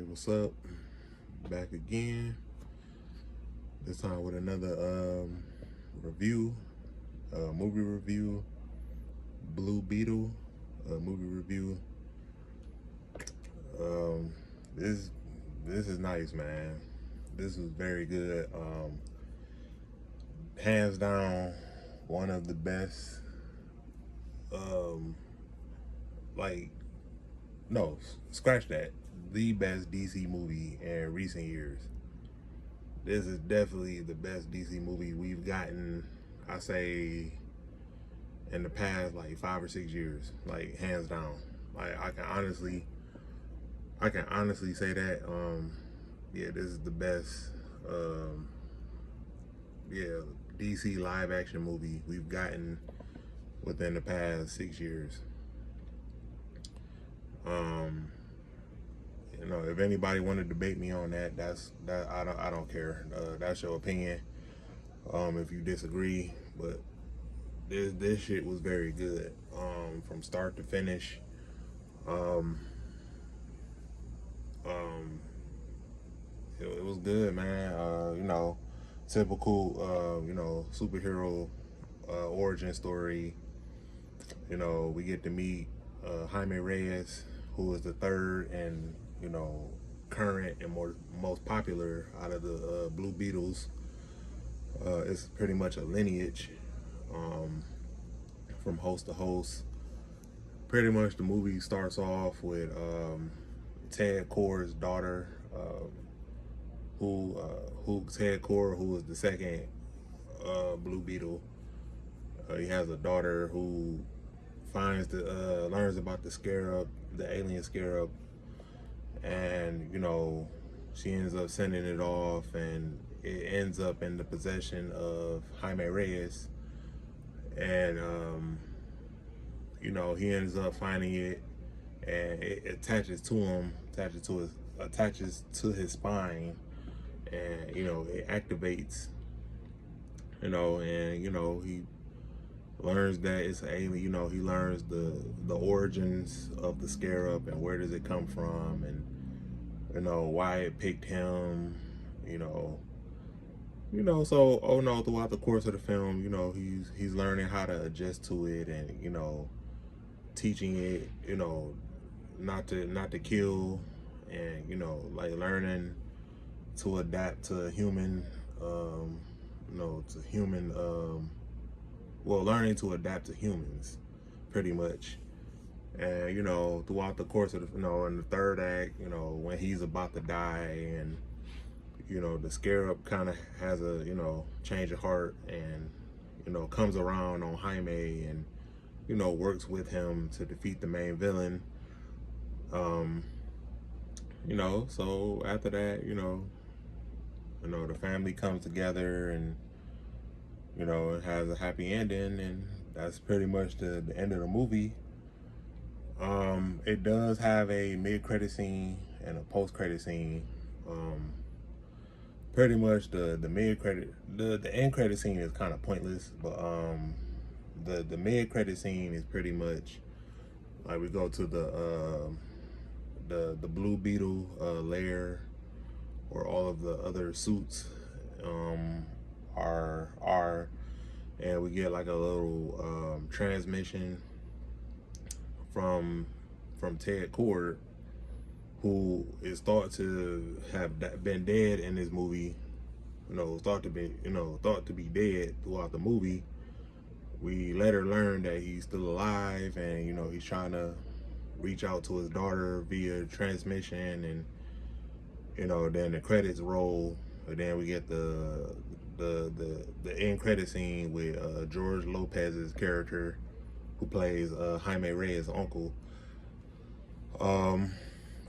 Hey, what's up? Back again. This time with another review, movie review. Blue Beetle, movie review. Um, this is nice, man. This is very good. Hands down, one of the best. Um, like no, scratch that. The best DC movie in recent years. This is definitely the best DC movie we've gotten. I say in the past like 5 or 6 years, like hands down. Like I can honestly say that. Yeah, this is the best. Um, yeah, DC live action movie we've gotten within the past 6 years. Um, if anybody want to debate me on that, that. I don't care. That's your opinion. If you disagree, but this shit was very good. From start to finish. Um, um, it was good, man. Typical, superhero origin story. We get to meet Jaime Reyes, who is the third and current and most popular out of the Blue Beetles. It's pretty much a lineage um, from host to host. Pretty much the movie starts off with Ted Kore's daughter, who Ted Kore, who is the second Blue Beetle. He has a daughter who learns about the scarab, the alien scarab, and she ends up sending it off, and it ends up in the possession of Jaime Reyes, and he ends up finding it, and it attaches to him, attaches to his spine, and it activates, and he learns that it's an alien. He learns the origins of the scarab and where does it come from, and why it picked him. So throughout the course of the film, he's learning how to adjust to it, and teaching it, not to kill, and like learning to adapt to human, to human, learning to adapt to humans, pretty much. And throughout the course of the, in the third act, when he's about to die, and the scarab kind of has a change of heart, and comes around on Jaime, and works with him to defeat the main villain. So after that, the family comes together, and it has a happy ending, and that's pretty much the end of the movie. It does have a mid-credit scene and a post-credit scene. Pretty much the mid-credit, the end credit scene is kind of pointless, but the mid-credit scene is pretty much like we go to the Blue Beetle lair, where all of the other suits are, and we get like a little transmission from Ted Kore, who is thought to have been dead in this movie. Thought to be dead throughout the movie. We later learn that he's still alive, and he's trying to reach out to his daughter via transmission, and then the credits roll, and then we get the end credit scene with George Lopez's character, who plays Jaime Reyes' uncle.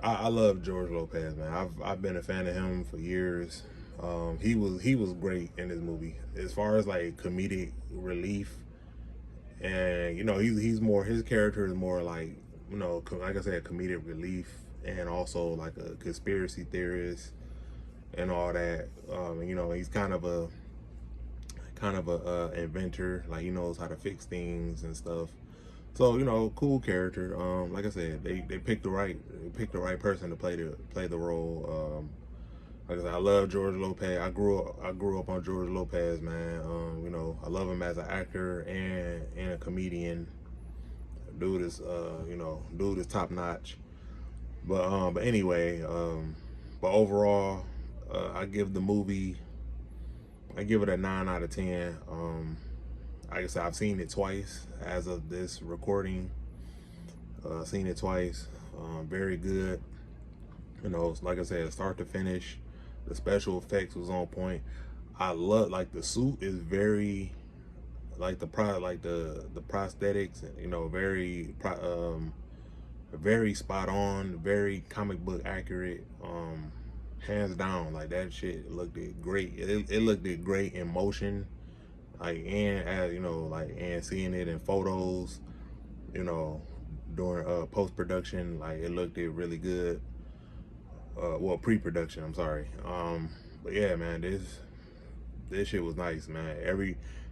I love George Lopez, man. I've been a fan of him for years. He was great in this movie as far as like comedic relief, and he's more, his character is more like like I said, comedic relief, and also like a conspiracy theorist and all that. He's kind of a inventor, like he knows how to fix things and stuff. So cool character. Like I said, they picked the right person to play the role. Like I said, I love George Lopez. I grew up on George Lopez, man. I love him as an actor and a comedian. Dude is top notch. But anyway, but overall, I give the movie, I give it a 9 out of 10. Like I said, I've seen it twice as of this recording. Seen it twice. Very good. Like I said, start to finish, the special effects was on point. I love, like, the suit is very, like, the prosthetics, very spot on, very comic book accurate. Hands down, like, that shit looked it great. It looked it great in motion, like, and as like, and seeing it in photos, you know, during post production, like, it looked it really good. Well, pre-production, I'm sorry. But yeah, man, this shit was nice, man.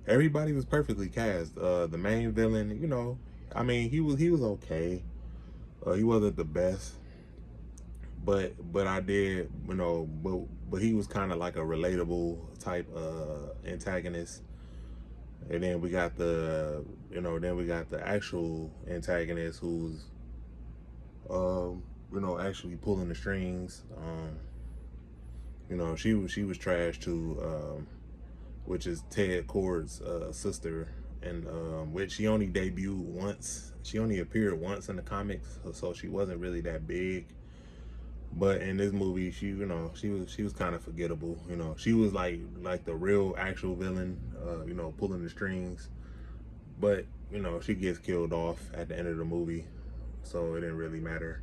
Everybody was perfectly cast. The main villain, I mean, he was okay. He wasn't the best, but I did, but he was kind of like a relatable type antagonist. And then we got the actual antagonist who's actually pulling the strings. She was trash too, which is Ted Kord's sister, and which she only debuted once. She only appeared once in the comics, so she wasn't really that big. But in this movie, she was kind of forgettable. She was like the real actual villain, pulling the strings. But she gets killed off at the end of the movie, so it didn't really matter.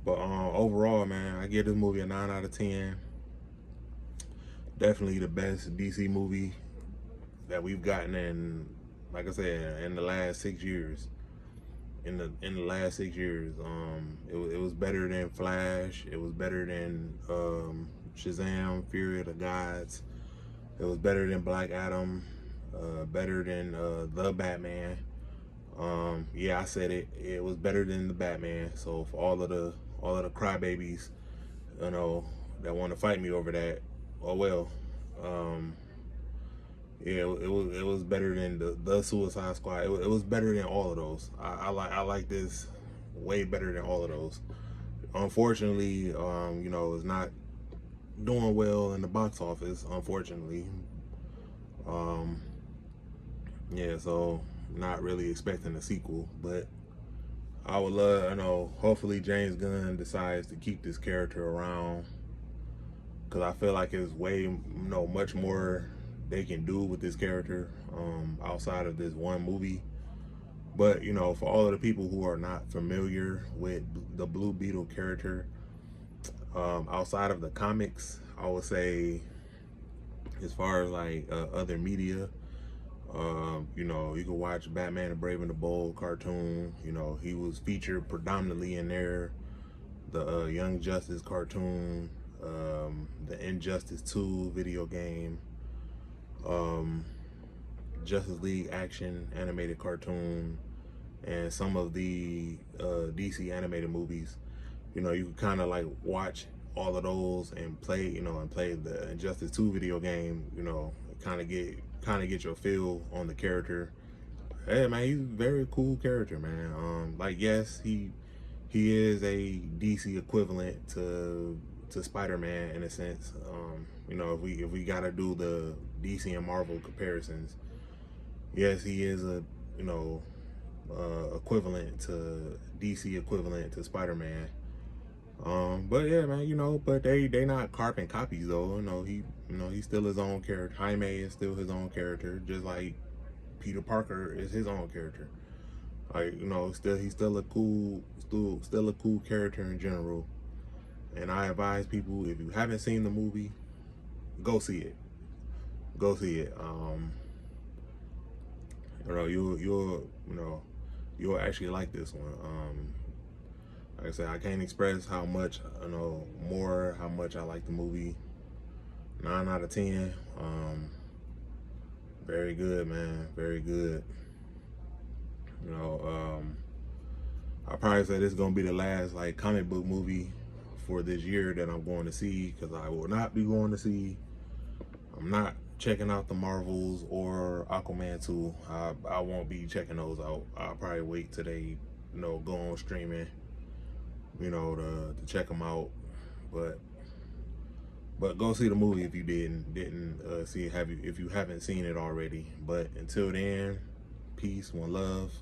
But overall, man, I give this movie a 9 out of 10. Definitely the best DC movie that we've gotten in, like I said, in the last 6 years. In the last 6 years, it was better than Flash. It was better than Shazam, Fury of the Gods. It was better than Black Adam. Better than the Batman. Yeah, I said it. It was better than the Batman. So for all of the crybabies, that want to fight me over that, oh well. Um, yeah, it was better than the Suicide Squad. It was better than all of those. I like this way better than all of those. Unfortunately, it's not doing well in the box office. Unfortunately, um, yeah. So not really expecting a sequel, but I would love, hopefully James Gunn decides to keep this character around, because I feel like it's way, much more they can do with this character outside of this one movie. But for all of the people who are not familiar with the Blue Beetle character, outside of the comics, I would say, as far as like other media, you can watch Batman and Brave and the Bold cartoon. He was featured predominantly in there. The Young Justice cartoon, the Injustice 2 video game, Justice League action animated cartoon, and some of the DC animated movies. You can kind of like watch all of those and play the Injustice 2 video game. Kind of get your feel on the character. Hey man, he's a very cool character, man. Like, yes, he is a DC equivalent to Spider-Man in a sense. If we gotta do the DC and Marvel comparisons, yes, he is a equivalent to DC equivalent to Spider-Man. But yeah, man, but they not carbon copies though. He's still his own character. Jaime is still his own character, just like Peter Parker is his own character. Like, he's still a cool character in general. And I advise people, if you haven't seen the movie, go see it. Go see it. You'll actually like this one. Like I said, I can't express how much how much I like the movie. 9 out of 10. Very good, man. Very good. You know, I probably say this is gonna be the last like comic book movie for this year that I'm going to see, because I will not be going to see. I'm not checking out the Marvels or Aquaman 2. I won't be checking those out. I'll probably wait till they, go on streaming, to check them out. But go see the movie if you didn't see it. If you haven't seen it already. But until then, peace, one love.